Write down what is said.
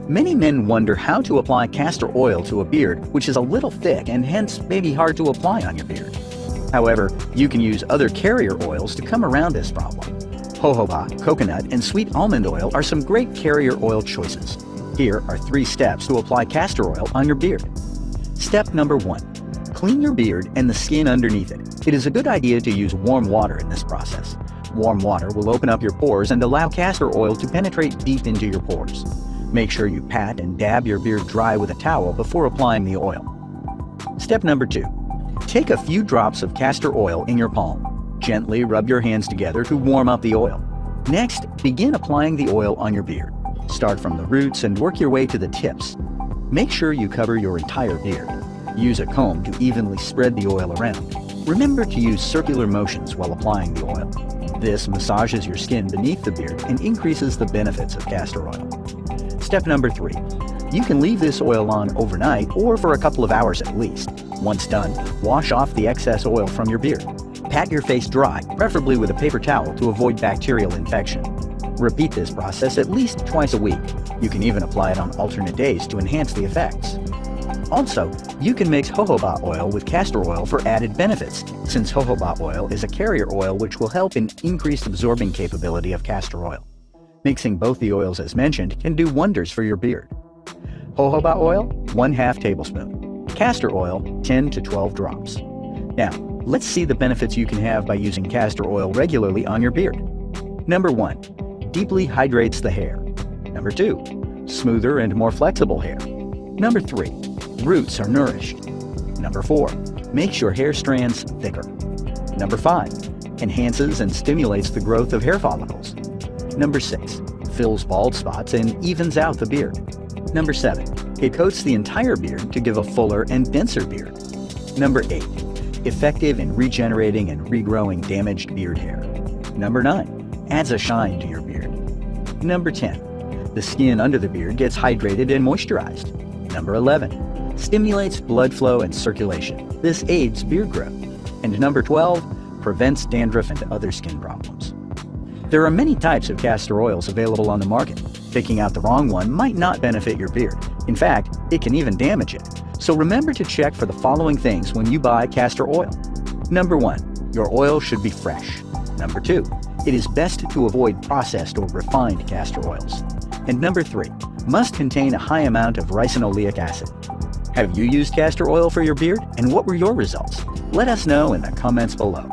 Many men wonder how to apply castor oil to a beard which is a little thick and hence may be hard to apply on your beard. However, you can use other carrier oils to come around this problem. Jojoba, coconut, and sweet almond oil are some great carrier oil choices. Here are 3 steps to apply castor oil on your beard. Step number 1. Clean your beard and the skin underneath it. It is a good idea to use warm water in this process. Warm water will open up your pores and allow castor oil to penetrate deep into your pores. Make sure you pat and dab your beard dry with a towel before applying the oil. Step number 2. Take a few drops of castor oil in your palm. Gently rub your hands together to warm up the oil. Next, begin applying the oil on your beard. Start from the roots and work your way to the tips. Make sure you cover your entire beard. Use a comb to evenly spread the oil around. Remember to use circular motions while applying the oil. This massages your skin beneath the beard and increases the benefits of castor oil. Step number 3. You can leave this oil on overnight or for a couple of hours at least. Once done, wash off the excess oil from your beard. Pat your face dry, preferably with a paper towel to avoid bacterial infection. Repeat this process at least twice a week. You can even apply it on alternate days to enhance the effects. Also, you can mix jojoba oil with castor oil for added benefits, since jojoba oil is a carrier oil which will help in increased absorbing capability of castor oil. Mixing both the oils as mentioned can do wonders for your beard. Jojoba oil, 1/2 tablespoon. Castor oil, 10 to 12 drops. Now, let's see the benefits you can have by using castor oil regularly on your beard. Number 1. Deeply hydrates the hair. Number 2. Smoother and more flexible hair. Number 3. Roots are nourished. Number 4. Makes your hair strands thicker. Number 5. Enhances and stimulates the growth of hair follicles. Number 6. Fills bald spots and evens out the beard. Number 7. It coats the entire beard to give a fuller and denser beard. Number 8. Effective in regenerating and regrowing damaged beard hair. Number 9. Adds a shine to your beard. Number 10. The skin under the beard gets hydrated and moisturized. Number 11. Stimulates blood flow and circulation. This aids beard growth. And number 12. Prevents dandruff and other skin problems. There are many types of castor oils available on the market. Picking out the wrong one might not benefit your beard. In fact, it can even damage it. So remember to check for the following things when you buy castor oil. Number 1. Your oil should be fresh. Number 2. It is best to avoid processed or refined castor oils. And number 3. Must contain a high amount of ricinoleic acid. Have you used castor oil for your beard, and what were your results? Let us know in the comments below.